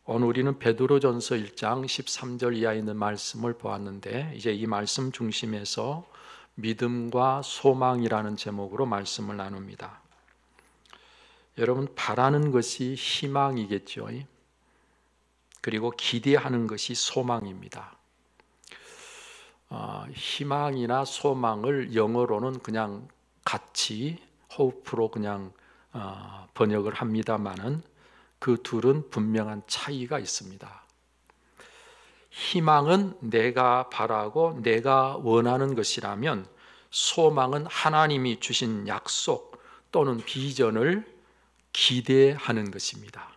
오늘 우리는 베드로전서 1장 13절 이하에 있는 말씀을 보았는데, 이제 이 말씀 중심에서 믿음과 소망이라는 제목으로 말씀을 나눕니다. 여러분, 바라는 것이 희망이겠죠. 그리고 기대하는 것이 소망입니다. 희망이나 소망을 영어로는 그냥 같이 hope로 그냥 번역을 합니다만은 그 둘은 분명한 차이가 있습니다. 희망은 내가 바라고 내가 원하는 것이라면, 소망은 하나님이 주신 약속 또는 비전을 기대하는 것입니다.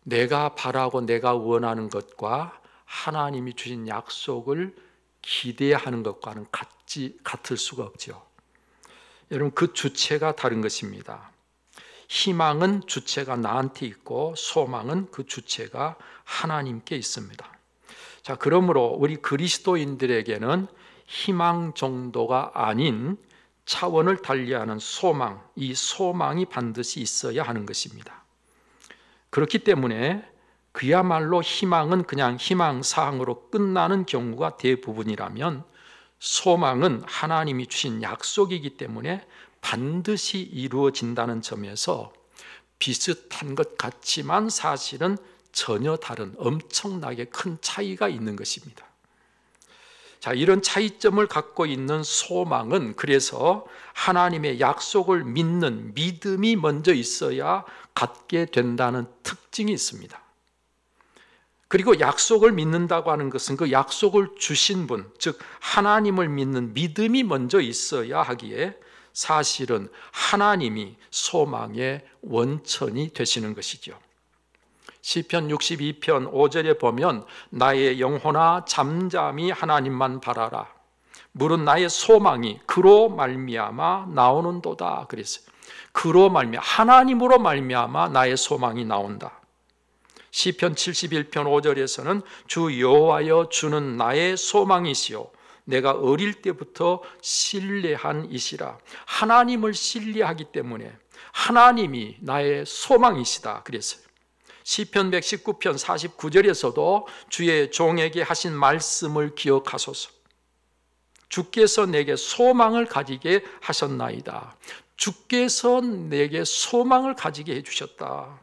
내가 바라고 내가 원하는 것과 하나님이 주신 약속을 기대하는 것과는 같을 수가 없죠. 여러분, 그 주체가 다른 것입니다. 희망은 주체가 나한테 있고, 소망은 그 주체가 하나님께 있습니다. 자, 그러므로 우리 그리스도인들에게는 희망 정도가 아닌 차원을 달리하는 소망, 이 소망이 반드시 있어야 하는 것입니다. 그렇기 때문에 그야말로 희망은 그냥 희망사항으로 끝나는 경우가 대부분이라면, 소망은 하나님이 주신 약속이기 때문에 반드시 이루어진다는 점에서 비슷한 것 같지만 사실은 전혀 다른 엄청나게 큰 차이가 있는 것입니다. 자, 이런 차이점을 갖고 있는 소망은 그래서 하나님의 약속을 믿는 믿음이 먼저 있어야 갖게 된다는 특징이 있습니다. 그리고 약속을 믿는다고 하는 것은 그 약속을 주신 분, 즉 하나님을 믿는 믿음이 먼저 있어야 하기에 사실은 하나님이 소망의 원천이 되시는 것이죠. 시편 62편 5절에 보면 나의 영혼아 잠잠히 하나님만 바라라. 물은 나의 소망이 그로 말미암아 나오는도다. 그랬어요. 그로 말미암아, 하나님으로 말미암아 나의 소망이 나온다. 시편 71편 5절에서는 주 여호와여 주는 나의 소망이시요 내가 어릴 때부터 신뢰한 이시라. 하나님을 신뢰하기 때문에 하나님이 나의 소망이시다 그랬어요. 시편 119편 49절에서도 주의 종에게 하신 말씀을 기억하소서. 주께서 내게 소망을 가지게 하셨나이다. 주께서 내게 소망을 가지게 해주셨다.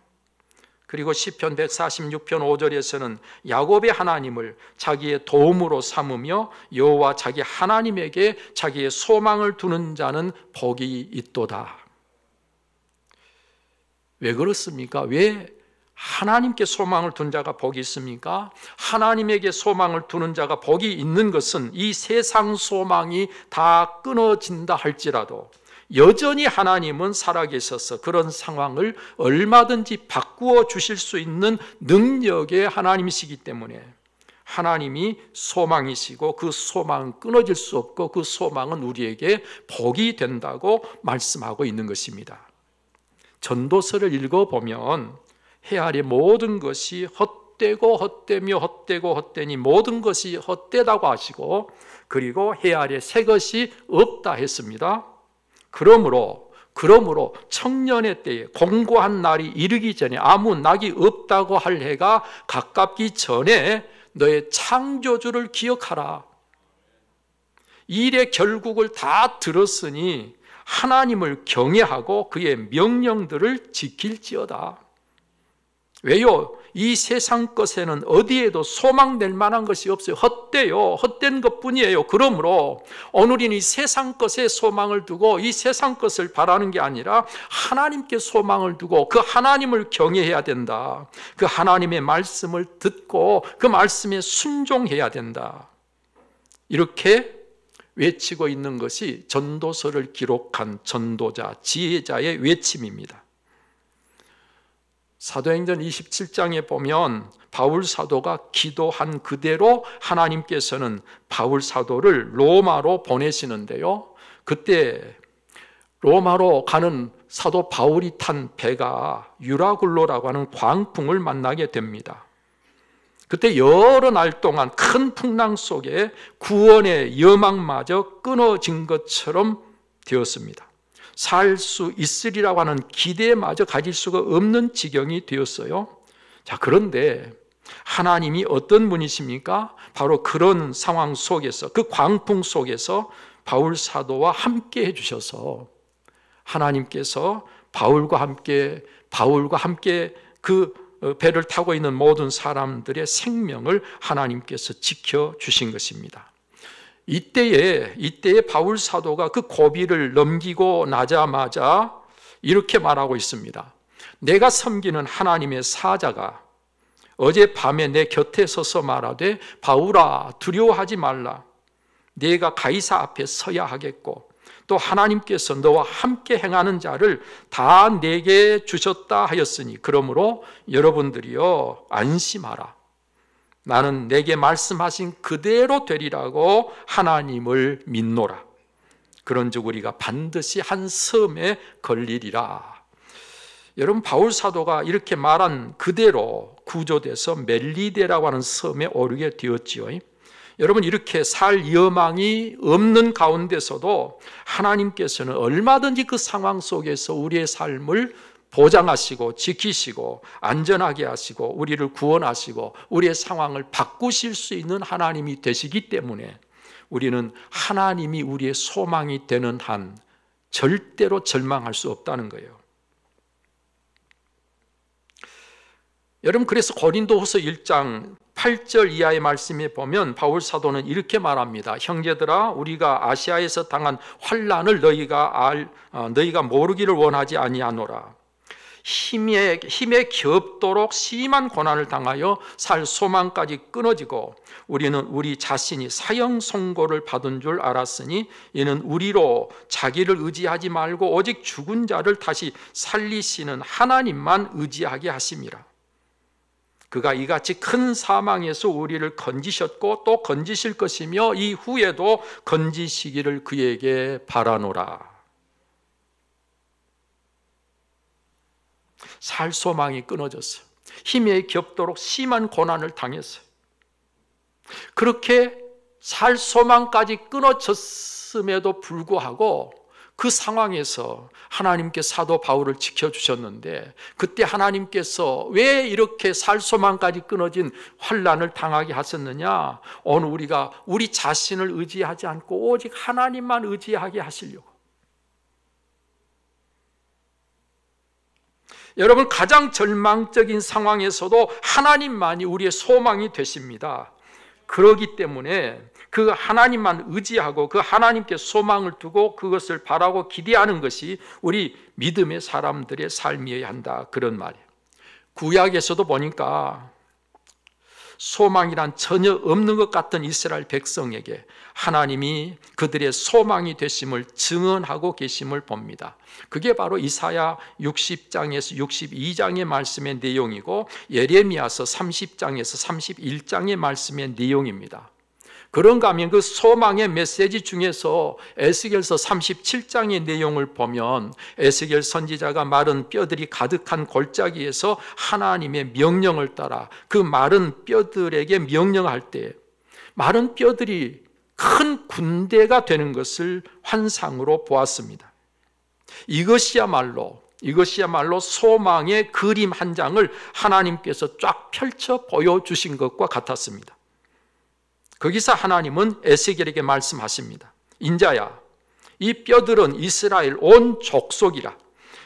그리고 시편 146편 5절에서는 야곱의 하나님을 자기의 도움으로 삼으며 여호와 자기 하나님에게 자기의 소망을 두는 자는 복이 있도다. 왜 그렇습니까? 왜 하나님께 소망을 둔 자가 복이 있습니까? 하나님에게 소망을 두는 자가 복이 있는 것은 이 세상 소망이 다 끊어진다 할지라도 여전히 하나님은 살아계셔서 그런 상황을 얼마든지 바꾸어 주실 수 있는 능력의 하나님이시기 때문에 하나님이 소망이시고 그 소망은 끊어질 수 없고 그 소망은 우리에게 복이 된다고 말씀하고 있는 것입니다. 전도서를 읽어보면 해 아래 모든 것이 헛되고 헛되며 헛되고 헛되니 모든 것이 헛되다고 하시고, 그리고 해 아래 새 것이 없다 했습니다. 그러므로 청년의 때에 공고한 날이 이르기 전에 아무 낙이 없다고 할 해가 가깝기 전에 너의 창조주를 기억하라. 일의 결국을 다 들었으니 하나님을 경외하고 그의 명령들을 지킬지어다. 왜요? 이 세상 것에는 어디에도 소망될 만한 것이 없어요. 헛되요. 헛된 것뿐이에요. 그러므로 오늘은 이 세상 것에 소망을 두고 이 세상 것을 바라는 게 아니라 하나님께 소망을 두고 그 하나님을 경외해야 된다. 그 하나님의 말씀을 듣고 그 말씀에 순종해야 된다. 이렇게 외치고 있는 것이 전도서를 기록한 전도자, 지혜자의 외침입니다. 사도행전 27장에 보면 바울 사도가 기도한 그대로 하나님께서는 바울 사도를 로마로 보내시는데요, 그때 로마로 가는 사도 바울이 탄 배가 유라굴로라고 하는 광풍을 만나게 됩니다. 그때 여러 날 동안 큰 풍랑 속에 구원의 여망마저 끊어진 것처럼 되었습니다. 살 수 있으리라고 하는 기대마저 가질 수가 없는 지경이 되었어요. 자, 그런데 하나님이 어떤 분이십니까? 바로 그런 상황 속에서, 그 광풍 속에서 바울 사도와 함께 해주셔서 하나님께서 바울과 함께 그 배를 타고 있는 모든 사람들의 생명을 하나님께서 지켜주신 것입니다. 이때에 바울 사도가 그 고비를 넘기고 나자마자 이렇게 말하고 있습니다. 내가 섬기는 하나님의 사자가 어젯밤에 내 곁에 서서 말하되 바울아 두려워하지 말라. 네가 가이사 앞에 서야 하겠고 또 하나님께서 너와 함께 행하는 자를 다 내게 주셨다 하였으니 그러므로 여러분들이여 안심하라. 나는 내게 말씀하신 그대로 되리라고 하나님을 믿노라. 그런즉 우리가 반드시 한 섬에 걸리리라. 여러분, 바울 사도가 이렇게 말한 그대로 구조돼서 멜리데라고 하는 섬에 오르게 되었지요. 여러분, 이렇게 살 여망이 없는 가운데서도 하나님께서는 얼마든지 그 상황 속에서 우리의 삶을 보장하시고 지키시고 안전하게 하시고 우리를 구원하시고 우리의 상황을 바꾸실 수 있는 하나님이 되시기 때문에 우리는 하나님이 우리의 소망이 되는 한 절대로 절망할 수 없다는 거예요. 여러분, 그래서 고린도후서 1장 8절 이하의 말씀에 보면 바울 사도는 이렇게 말합니다. 형제들아, 우리가 아시아에서 당한 환난을 너희가 모르기를 원하지 아니하노라. 힘에 겹도록 심한 고난을 당하여 살 소망까지 끊어지고 우리는 우리 자신이 사형 선고를 받은 줄 알았으니 이는 우리로 자기를 의지하지 말고 오직 죽은 자를 다시 살리시는 하나님만 의지하게 하심이라. 그가 이같이 큰 사망에서 우리를 건지셨고 또 건지실 것이며 이후에도 건지시기를 그에게 바라노라. 살 소망이 끊어졌어요. 힘에 겹도록 심한 고난을 당했어요. 그렇게 살 소망까지 끊어졌음에도 불구하고 그 상황에서 하나님께 사도 바울을 지켜주셨는데 그때 하나님께서 왜 이렇게 살 소망까지 끊어진 환난을 당하게 하셨느냐? 오늘 우리가 우리 자신을 의지하지 않고 오직 하나님만 의지하게 하시려고. 여러분, 가장 절망적인 상황에서도 하나님만이 우리의 소망이 되십니다. 그러기 때문에 그 하나님만 의지하고 그 하나님께 소망을 두고 그것을 바라고 기대하는 것이 우리 믿음의 사람들의 삶이어야 한다, 그런 말이에요. 구약에서도 보니까 소망이란 전혀 없는 것 같은 이스라엘 백성에게 하나님이 그들의 소망이 되심을 증언하고 계심을 봅니다. 그게 바로 이사야 60장에서 62장의 말씀의 내용이고 예레미야서 30장에서 31장의 말씀의 내용입니다. 그런가 하면 그 소망의 메시지 중에서 에스겔서 37장의 내용을 보면 에스겔 선지자가 마른 뼈들이 가득한 골짜기에서 하나님의 명령을 따라 그 마른 뼈들에게 명령할 때 마른 뼈들이 큰 군대가 되는 것을 환상으로 보았습니다. 이것이야말로 소망의 그림 한 장을 하나님께서 쫙 펼쳐 보여주신 것과 같았습니다. 거기서 하나님은 에스겔에게 말씀하십니다. 인자야, 이 뼈들은 이스라엘 온 족속이라.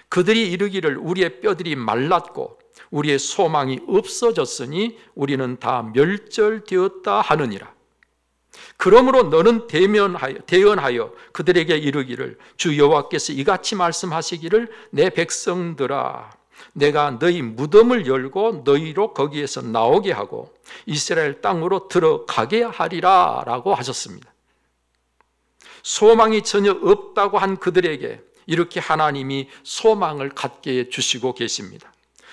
그들이 이르기를 우리의 뼈들이 말랐고 우리의 소망이 없어졌으니 우리는 다 멸절되었다 하느니라. 그러므로 너는 대언하여 그들에게 이르기를 주 여호와께서 이같이 말씀하시기를 내 백성들아, 내가 너희 무덤을 열고 너희로 거기에서 나오게 하고 이스라엘 땅으로 들어가게 하리라 라고 하셨습니다. 소망이 전혀 없다고 한 그들에게 이렇게 하나님이 소망을 갖게 해주시고 계십니다.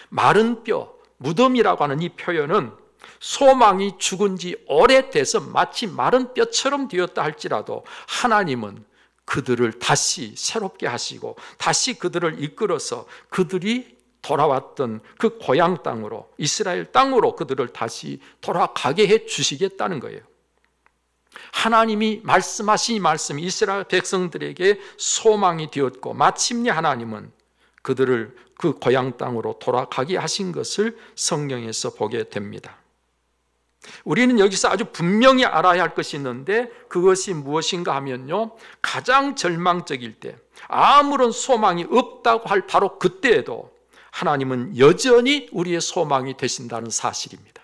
마른 뼈, 무덤이라고 하는 이 표현은 소망이 죽은 지 오래돼서 마치 마른 뼈처럼 되었다 할지라도 하나님은 그들을 다시 새롭게 하시고 다시 그들을 이끌어서 그들이 돌아왔던 그 고향 땅으로, 이스라엘 땅으로 그들을 다시 돌아가게 해 주시겠다는 거예요. 하나님이 말씀하신 이 말씀이 이스라엘 백성들에게 소망이 되었고 마침내 하나님은 그들을 그 고향 땅으로 돌아가게 하신 것을 성경에서 보게 됩니다. 우리는 여기서 아주 분명히 알아야 할 것이 있는데 그것이 무엇인가 하면요, 가장 절망적일 때, 아무런 소망이 없다고 할 바로 그때에도 하나님은 여전히 우리의 소망이 되신다는 사실입니다.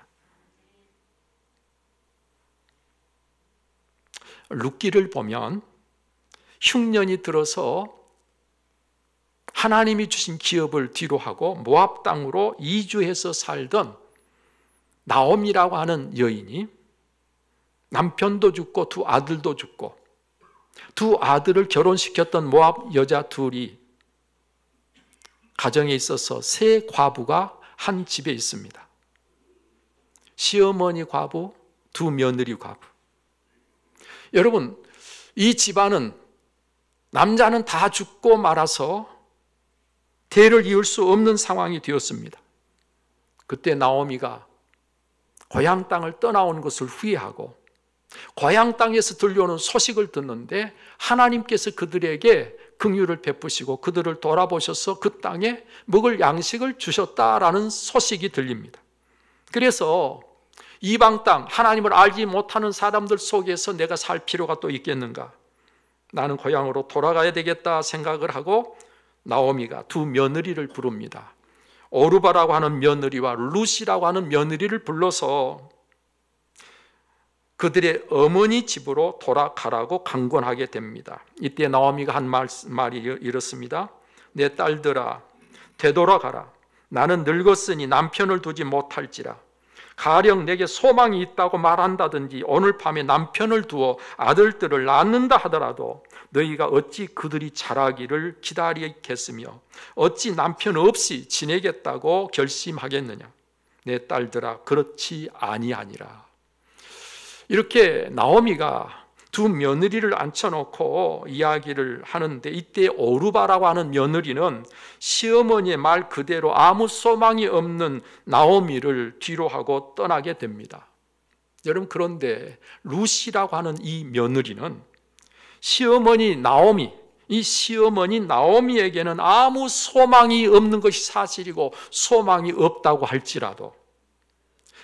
룻기를 보면 흉년이 들어서 하나님이 주신 기업을 뒤로하고 모압 땅으로 이주해서 살던 나옴이라고 하는 여인이 남편도 죽고 두 아들도 죽고 두 아들을 결혼시켰던 모압 여자 둘이 가정에 있어서 세 과부가 한 집에 있습니다. 시어머니 과부, 두 며느리 과부. 여러분, 이 집안은 남자는 다 죽고 말아서 대를 이을 수 없는 상황이 되었습니다. 그때 나오미가 고향 땅을 떠나온 것을 후회하고 고향 땅에서 들려오는 소식을 듣는데 하나님께서 그들에게 긍휼을 베푸시고 그들을 돌아보셔서 그 땅에 먹을 양식을 주셨다라는 소식이 들립니다. 그래서 이방 땅, 하나님을 알지 못하는 사람들 속에서 내가 살 필요가 또 있겠는가? 나는 고향으로 돌아가야 되겠다 생각을 하고 나오미가 두 며느리를 부릅니다. 오르바라고 하는 며느리와 룻이라고 하는 며느리를 불러서 그들의 어머니 집으로 돌아가라고 강권하게 됩니다. 이때 나오미가 한 말이 이렇습니다. 내 딸들아, 되돌아가라. 나는 늙었으니 남편을 두지 못할지라. 가령 내게 소망이 있다고 말한다든지 오늘 밤에 남편을 두어 아들들을 낳는다 하더라도 너희가 어찌 그들이 자라기를 기다리겠으며 어찌 남편 없이 지내겠다고 결심하겠느냐. 내 딸들아, 그렇지 아니하니라. 이렇게 나오미가 두 며느리를 앉혀놓고 이야기를 하는데 이때 오르바라고 하는 며느리는 시어머니의 말 그대로 아무 소망이 없는 나오미를 뒤로하고 떠나게 됩니다. 여러분, 그런데 룻이라고 하는 이 며느리는 시어머니 나오미, 이 시어머니 나오미에게는 아무 소망이 없는 것이 사실이고 소망이 없다고 할지라도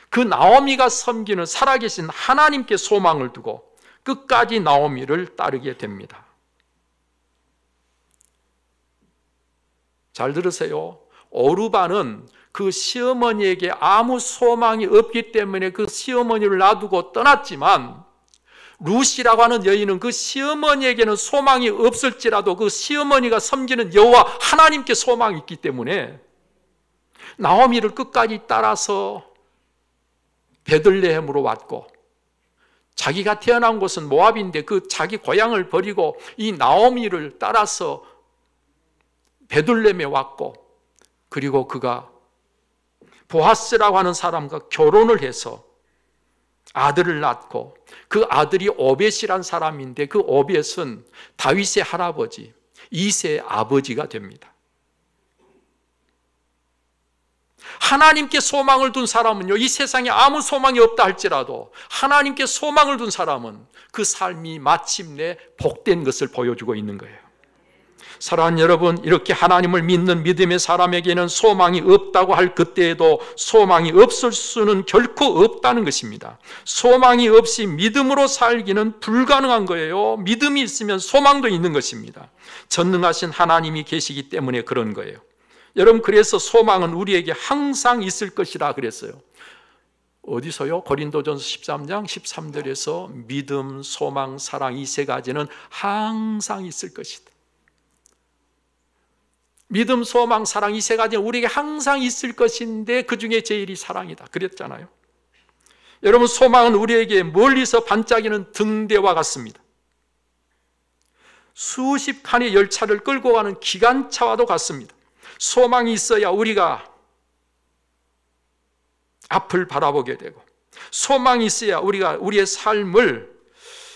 그 나오미가 섬기는 살아계신 하나님께 소망을 두고 끝까지 나오미를 따르게 됩니다. 잘 들으세요. 오르바는 그 시어머니에게 아무 소망이 없기 때문에 그 시어머니를 놔두고 떠났지만 룻이라고 하는 여인은 그 시어머니에게는 소망이 없을지라도 그 시어머니가 섬기는 여호와 하나님께 소망이 있기 때문에 나오미를 끝까지 따라서 베들레헴으로 왔고 자기가 태어난 곳은 모압인데 그 자기 고향을 버리고 이 나오미를 따라서 베들레헴에 왔고 그리고 그가 보아스라고 하는 사람과 결혼을 해서 아들을 낳고 그 아들이 오벳이란 사람인데 그 오벳은 다윗의 할아버지 이새의 아버지가 됩니다. 하나님께 소망을 둔 사람은요, 이 세상에 아무 소망이 없다 할지라도 하나님께 소망을 둔 사람은 그 삶이 마침내 복된 것을 보여주고 있는 거예요. 사랑하는 여러분, 이렇게 하나님을 믿는 믿음의 사람에게는 소망이 없다고 할 그때에도 소망이 없을 수는 결코 없다는 것입니다. 소망이 없이 믿음으로 살기는 불가능한 거예요. 믿음이 있으면 소망도 있는 것입니다. 전능하신 하나님이 계시기 때문에 그런 거예요. 여러분, 그래서 소망은 우리에게 항상 있을 것이라 그랬어요. 어디서요? 고린도전서 13장 13절에서 믿음, 소망, 사랑 이 세 가지는 항상 있을 것이다. 믿음, 소망, 사랑 이 세 가지는 우리에게 항상 있을 것인데 그 중에 제일이 사랑이다 그랬잖아요. 여러분, 소망은 우리에게 멀리서 반짝이는 등대와 같습니다. 수십 칸의 열차를 끌고 가는 기관차와도 같습니다. 소망이 있어야 우리가 앞을 바라보게 되고 소망이 있어야 우리가 우리의 삶을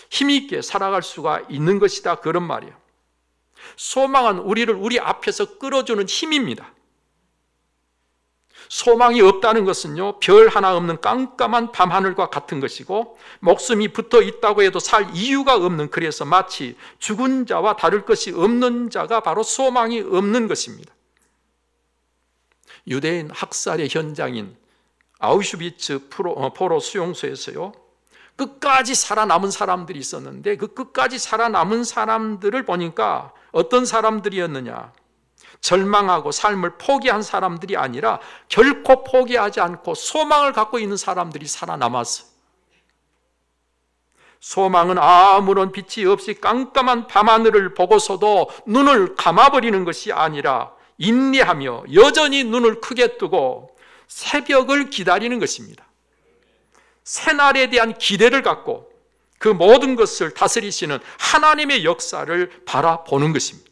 힘있게 살아갈 수가 있는 것이다, 그런 말이에요. 소망은 우리를 우리 앞에서 끌어주는 힘입니다. 소망이 없다는 것은요, 별 하나 없는 깜깜한 밤하늘과 같은 것이고, 목숨이 붙어 있다고 해도 살 이유가 없는, 그래서 마치 죽은 자와 다를 것이 없는 자가 바로 소망이 없는 것입니다. 유대인 학살의 현장인 아우슈비츠 포로 수용소에서요, 끝까지 살아남은 사람들이 있었는데, 그 끝까지 살아남은 사람들을 보니까 어떤 사람들이었느냐? 절망하고 삶을 포기한 사람들이 아니라 결코 포기하지 않고 소망을 갖고 있는 사람들이 살아남았어요. 소망은 아무런 빛이 없이 깜깜한 밤하늘을 보고서도 눈을 감아버리는 것이 아니라 인내하며 여전히 눈을 크게 뜨고 새벽을 기다리는 것입니다. 새날에 대한 기대를 갖고 그 모든 것을 다스리시는 하나님의 역사를 바라보는 것입니다.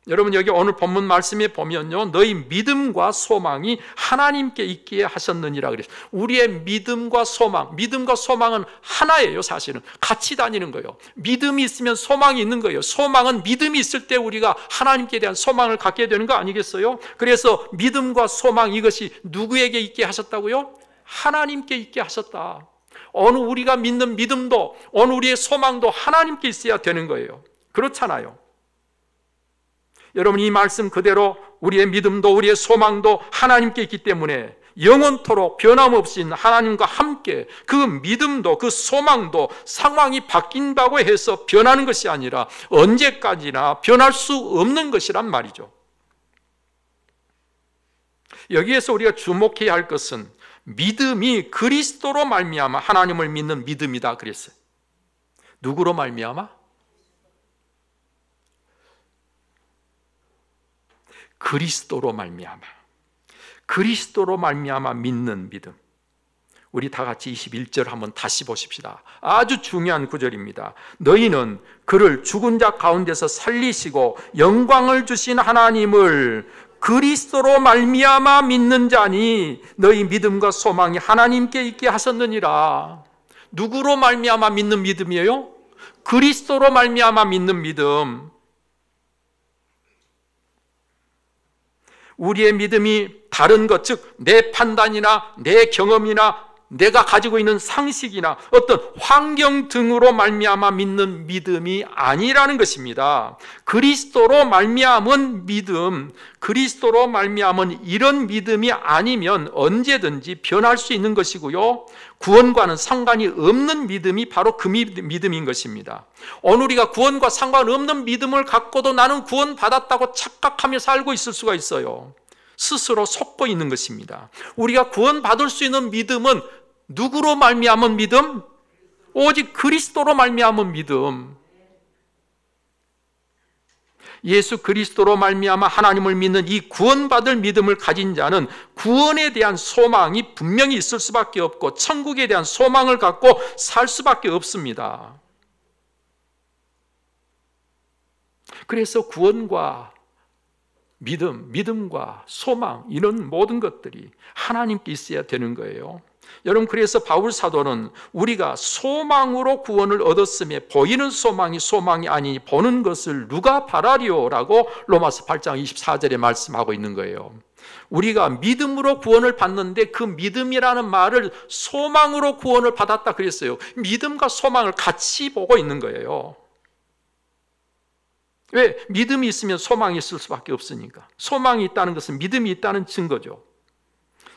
여러분, 여기 오늘 본문 말씀에 보면요, 너희 믿음과 소망이 하나님께 있기에 하셨느니라 그랬어요. 우리의 믿음과 소망은 하나예요. 사실은 같이 다니는 거예요. 믿음이 있으면 소망이 있는 거예요. 소망은 믿음이 있을 때 우리가 하나님께 대한 소망을 갖게 되는 거 아니겠어요? 그래서 믿음과 소망, 이것이 누구에게 있게 하셨다고요? 하나님께 있게 하셨다. 어느 우리가 믿는 믿음도, 어느 우리의 소망도 하나님께 있어야 되는 거예요. 그렇잖아요. 여러분, 이 말씀 그대로 우리의 믿음도 우리의 소망도 하나님께 있기 때문에 영원토록 변함없이 하나님과 함께 그 믿음도 그 소망도 상황이 바뀐다고 해서 변하는 것이 아니라 언제까지나 변할 수 없는 것이란 말이죠. 여기에서 우리가 주목해야 할 것은 믿음이 그리스도로 말미암아 하나님을 믿는 믿음이다 그랬어요. 누구로 말미암아? 그리스도로 말미암아 믿는 믿음. 우리 다 같이 21절 한번 다시 보십시다. 아주 중요한 구절입니다. 너희는 그를 죽은 자 가운데서 살리시고 영광을 주신 하나님을 그리스도로 말미암아 믿는 자니 너희 믿음과 소망이 하나님께 있게 하셨느니라. 누구로 말미암아 믿는 믿음이에요? 그리스도로 말미암아 믿는 믿음. 우리의 믿음이 다른 것, 즉 내 판단이나 내 경험이나 내가 가지고 있는 상식이나 어떤 환경 등으로 말미암아 믿는 믿음이 아니라는 것입니다. 그리스도로 말미암은 믿음, 그리스도로 말미암은 이런 믿음이 아니면 언제든지 변할 수 있는 것이고요, 구원과는 상관이 없는 믿음이 바로 그 믿음인 것입니다. 오늘 우리가 구원과 상관없는 믿음을 갖고도 나는 구원받았다고 착각하며 살고 있을 수가 있어요. 스스로 속고 있는 것입니다. 우리가 구원받을 수 있는 믿음은 누구로 말미암은 믿음? 오직 그리스도로 말미암은 믿음. 예수 그리스도로 말미암아 하나님을 믿는 이 구원받을 믿음을 가진 자는 구원에 대한 소망이 분명히 있을 수밖에 없고 천국에 대한 소망을 갖고 살 수밖에 없습니다. 그래서 구원과 믿음과 소망, 이런 모든 것들이 하나님께 있어야 되는 거예요. 여러분, 그래서 바울 사도는 우리가 소망으로 구원을 얻었음에 보이는 소망이 아니니 보는 것을 누가 바라리오라고 로마서 8장 24절에 말씀하고 있는 거예요. 우리가 믿음으로 구원을 받는데 그 믿음이라는 말을 소망으로 구원을 받았다 그랬어요. 믿음과 소망을 같이 보고 있는 거예요. 왜? 믿음이 있으면 소망이 있을 수밖에 없으니까. 소망이 있다는 것은 믿음이 있다는 증거죠.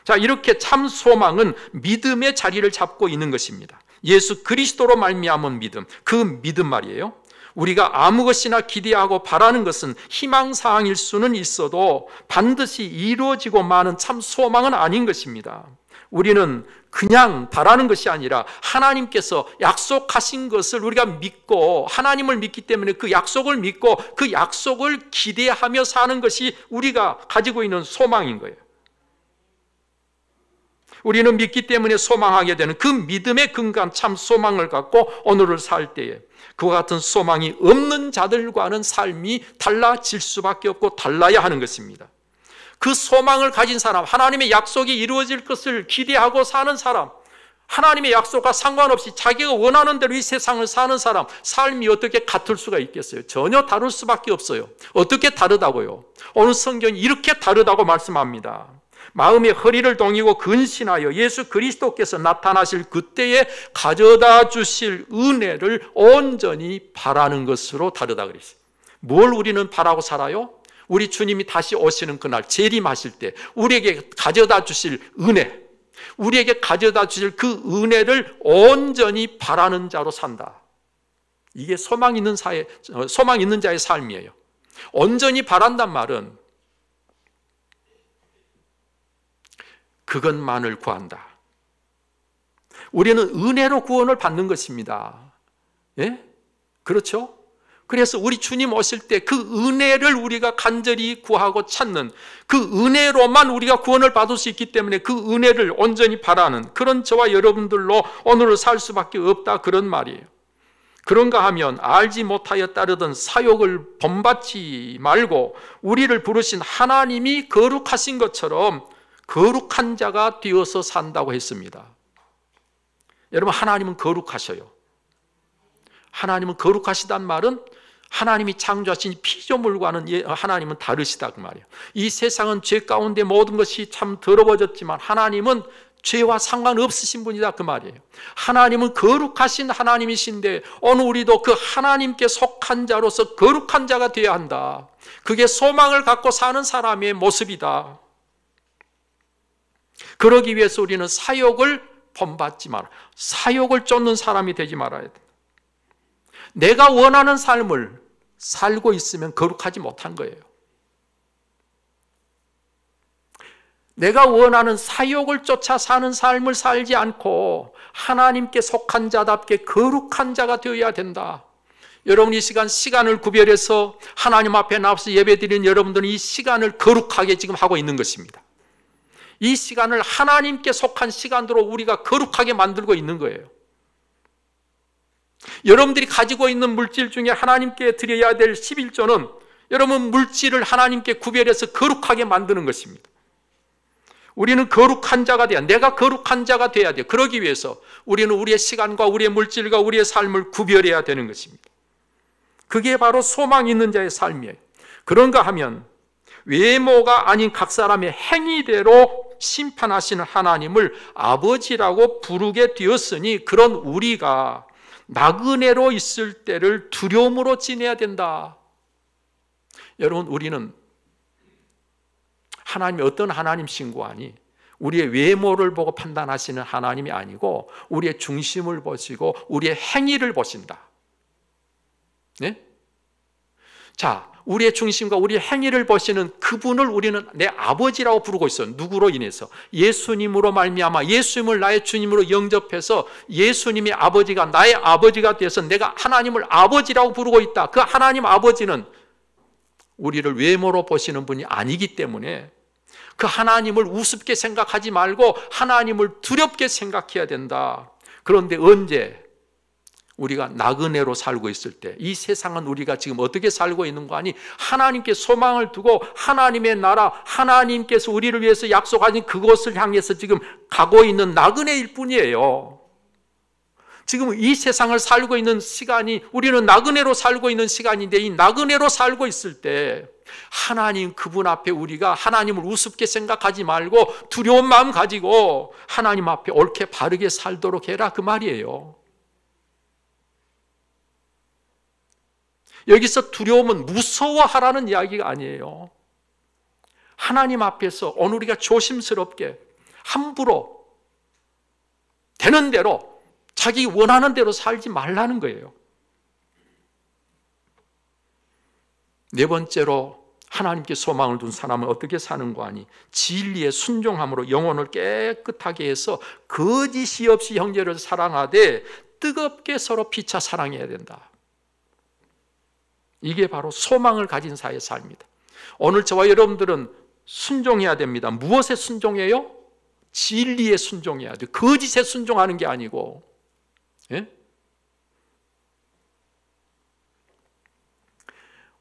자, 이렇게 참 소망은 믿음의 자리를 잡고 있는 것입니다. 예수 그리스도로 말미암은 믿음, 그 믿음 말이에요. 우리가 아무 것이나 기대하고 바라는 것은 희망사항일 수는 있어도 반드시 이루어지고 마는 참 소망은 아닌 것입니다. 우리는 그냥 바라는 것이 아니라 하나님께서 약속하신 것을 우리가 믿고, 하나님을 믿기 때문에 그 약속을 믿고 그 약속을 기대하며 사는 것이 우리가 가지고 있는 소망인 거예요. 우리는 믿기 때문에 소망하게 되는 그 믿음의 근간 참 소망을 갖고 오늘을 살 때에 그와 같은 소망이 없는 자들과는 삶이 달라질 수밖에 없고 달라야 하는 것입니다. 그 소망을 가진 사람, 하나님의 약속이 이루어질 것을 기대하고 사는 사람, 하나님의 약속과 상관없이 자기가 원하는 대로 이 세상을 사는 사람, 삶이 어떻게 같을 수가 있겠어요? 전혀 다를 수밖에 없어요. 어떻게 다르다고요? 오늘 성경이 이렇게 다르다고 말씀합니다. 마음의 허리를 동이고 근신하여 예수 그리스도께서 나타나실 그때에 가져다 주실 은혜를 온전히 바라는 것으로 다르다 그랬어요. 뭘 우리는 바라고 살아요? 우리 주님이 다시 오시는 그날 재림하실 때 우리에게 가져다 주실 은혜, 우리에게 가져다 주실 그 은혜를 온전히 바라는 자로 산다. 이게 소망 있는 자의 삶이에요. 온전히 바란단 말은 그것만을 구한다. 우리는 은혜로 구원을 받는 것입니다. 예? 그렇죠? 그래서 우리 주님 오실 때 그 은혜를 우리가 간절히 구하고 찾는 그 은혜로만 우리가 구원을 받을 수 있기 때문에 그 은혜를 온전히 바라는 그런 저와 여러분들로 오늘을 살 수밖에 없다, 그런 말이에요. 그런가 하면 알지 못하여 따르던 사욕을 본받지 말고 우리를 부르신 하나님이 거룩하신 것처럼 거룩한 자가 되어서 산다고 했습니다. 여러분, 하나님은 거룩하셔요. 하나님은 거룩하시단 말은 하나님이 창조하신 피조물과는 하나님은 다르시다 그 말이에요. 이 세상은 죄 가운데 모든 것이 참 더러워졌지만 하나님은 죄와 상관없으신 분이다 그 말이에요. 하나님은 거룩하신 하나님이신데 오늘 우리도 그 하나님께 속한 자로서 거룩한 자가 되어야 한다. 그게 소망을 갖고 사는 사람의 모습이다. 그러기 위해서 우리는 사욕을 본받지 마라. 사욕을 쫓는 사람이 되지 말아야 된다. 내가 원하는 삶을 살고 있으면 거룩하지 못한 거예요. 내가 원하는 사욕을 쫓아 사는 삶을 살지 않고 하나님께 속한 자답게 거룩한 자가 되어야 된다. 여러분, 이 시간을 구별해서 하나님 앞에 나와서 예배드리는 여러분들은 이 시간을 거룩하게 지금 하고 있는 것입니다. 이 시간을 하나님께 속한 시간으로 우리가 거룩하게 만들고 있는 거예요. 여러분들이 가지고 있는 물질 중에 하나님께 드려야 될 11조는 여러분 물질을 하나님께 구별해서 거룩하게 만드는 것입니다. 우리는 거룩한 자가 돼야, 내가 거룩한 자가 돼야 돼요. 그러기 위해서 우리는 우리의 시간과 우리의 물질과 우리의 삶을 구별해야 되는 것입니다. 그게 바로 소망 있는 자의 삶이에요. 그런가 하면 외모가 아닌 각 사람의 행위대로 심판하시는 하나님을 아버지라고 부르게 되었으니 그런 우리가 나그네로 있을 때를 두려움으로 지내야 된다. 여러분, 우리는 하나님이 어떤 하나님이신고 하니 우리의 외모를 보고 판단하시는 하나님이 아니고 우리의 중심을 보시고 우리의 행위를 보신다. 네? 자, 우리의 중심과 우리의 행위를 보시는 그분을 우리는 내 아버지라고 부르고 있어요. 누구로 인해서? 예수님으로 말미암아 예수님을 나의 주님으로 영접해서 예수님의 아버지가 나의 아버지가 돼서 내가 하나님을 아버지라고 부르고 있다. 그 하나님 아버지는 우리를 외모로 보시는 분이 아니기 때문에 그 하나님을 우습게 생각하지 말고 하나님을 두렵게 생각해야 된다. 그런데 언제? 우리가 나그네로 살고 있을 때, 이 세상은 우리가 지금 어떻게 살고 있는 거 아니? 하나님께 소망을 두고 하나님의 나라, 하나님께서 우리를 위해서 약속하신 그곳을 향해서 지금 가고 있는 나그네일 뿐이에요. 지금 이 세상을 살고 있는 시간이 우리는 나그네로 살고 있는 시간인데 이 나그네로 살고 있을 때 하나님 그분 앞에 우리가 하나님을 우습게 생각하지 말고 두려운 마음 가지고 하나님 앞에 옳게 바르게 살도록 해라 그 말이에요. 여기서 두려움은 무서워하라는 이야기가 아니에요. 하나님 앞에서 오늘 우리가 조심스럽게 함부로 되는 대로 자기 원하는 대로 살지 말라는 거예요. 네 번째로 하나님께 소망을 둔 사람은 어떻게 사는 거 아니? 진리에 순종함으로 영혼을 깨끗하게 해서 거짓이 없이 형제를 사랑하되 뜨겁게 서로 피차 사랑해야 된다. 이게 바로 소망을 가진 자의 삶이다. 오늘 저와 여러분들은 순종해야 됩니다. 무엇에 순종해요? 진리에 순종해야 돼요. 거짓에 순종하는 게 아니고. 예?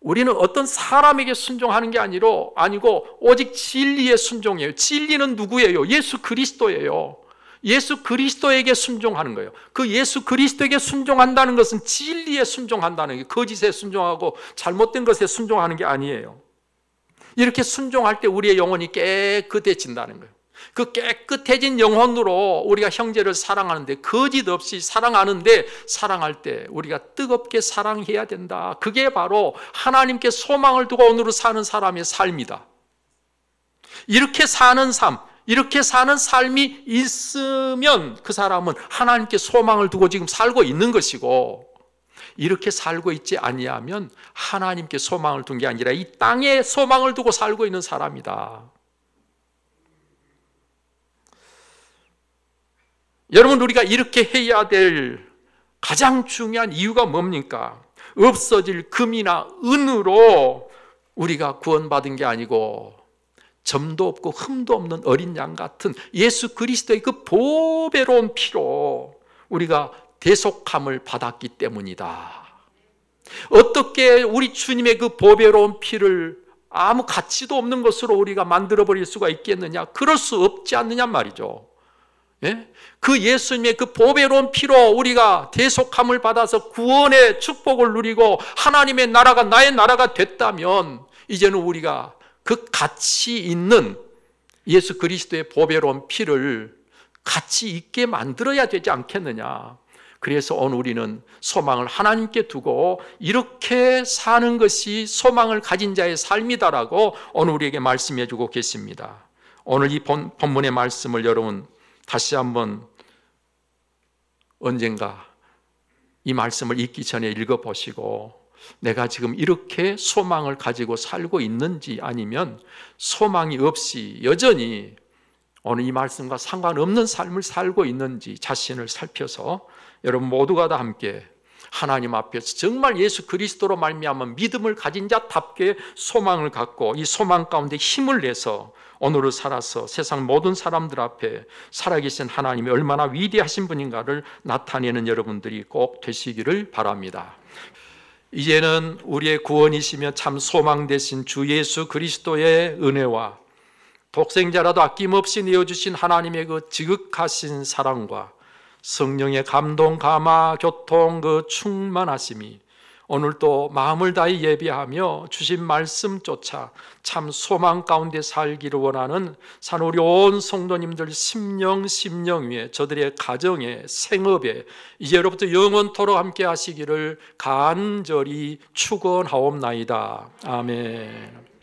우리는 어떤 사람에게 순종하는 게 아니고 오직 진리에 순종해요. 진리는 누구예요? 예수 그리스도예요. 예수 그리스도에게 순종하는 거예요. 그 예수 그리스도에게 순종한다는 것은 진리에 순종한다는 게 거짓에 순종하고 잘못된 것에 순종하는 게 아니에요. 이렇게 순종할 때 우리의 영혼이 깨끗해진다는 거예요. 그 깨끗해진 영혼으로 우리가 형제를 사랑하는데, 거짓 없이 사랑하는데, 사랑할 때 우리가 뜨겁게 사랑해야 된다. 그게 바로 하나님께 소망을 두고 오늘을 사는 사람의 삶이다. 이렇게 사는 삶, 이렇게 사는 삶이 있으면 그 사람은 하나님께 소망을 두고 지금 살고 있는 것이고, 이렇게 살고 있지 아니하면 하나님께 소망을 둔 게 아니라 이 땅에 소망을 두고 살고 있는 사람이다. 여러분, 우리가 이렇게 해야 될 가장 중요한 이유가 뭡니까? 없어질 금이나 은으로 우리가 구원받은 게 아니고 점도 없고 흠도 없는 어린 양 같은 예수 그리스도의 그 보배로운 피로 우리가 대속함을 받았기 때문이다. 어떻게 우리 주님의 그 보배로운 피를 아무 가치도 없는 것으로 우리가 만들어버릴 수가 있겠느냐? 그럴 수 없지 않느냐 말이죠. 예? 그 예수님의 그 보배로운 피로 우리가 대속함을 받아서 구원의 축복을 누리고 하나님의 나라가 나의 나라가 됐다면, 이제는 우리가 그 가치 있는 예수 그리스도의 보배로운 피를 가치 있게 만들어야 되지 않겠느냐. 그래서 오늘 우리는 소망을 하나님께 두고 이렇게 사는 것이 소망을 가진 자의 삶이다라고 오늘 우리에게 말씀해 주고 계십니다. 오늘 이 본문의 말씀을 여러분 다시 한번 언젠가 이 말씀을 읽기 전에 읽어보시고, 내가 지금 이렇게 소망을 가지고 살고 있는지, 아니면 소망이 없이 여전히 오늘 이 말씀과 상관없는 삶을 살고 있는지 자신을 살펴서 여러분 모두가 다 함께 하나님 앞에서 정말 예수 그리스도로 말미암아 믿음을 가진 자답게 소망을 갖고 이 소망 가운데 힘을 내서 오늘을 살아서 세상 모든 사람들 앞에 살아계신 하나님이 얼마나 위대하신 분인가를 나타내는 여러분들이 꼭 되시기를 바랍니다. 이제는 우리의 구원이시며 참 소망 되신 주 예수 그리스도의 은혜와 독생자라도 아낌없이 내어주신 하나님의 그 지극하신 사랑과 성령의 감동, 감화, 교통, 그 충만하심이 오늘 또 마음을 다해 예배하며 주신 말씀 쫓아 참 소망 가운데 살기를 원하는 산 우리 온 성도님들 심령 위에, 저들의 가정에, 생업에 이제로부터 영원토록 함께 하시기를 간절히 축원하옵나이다. 아멘.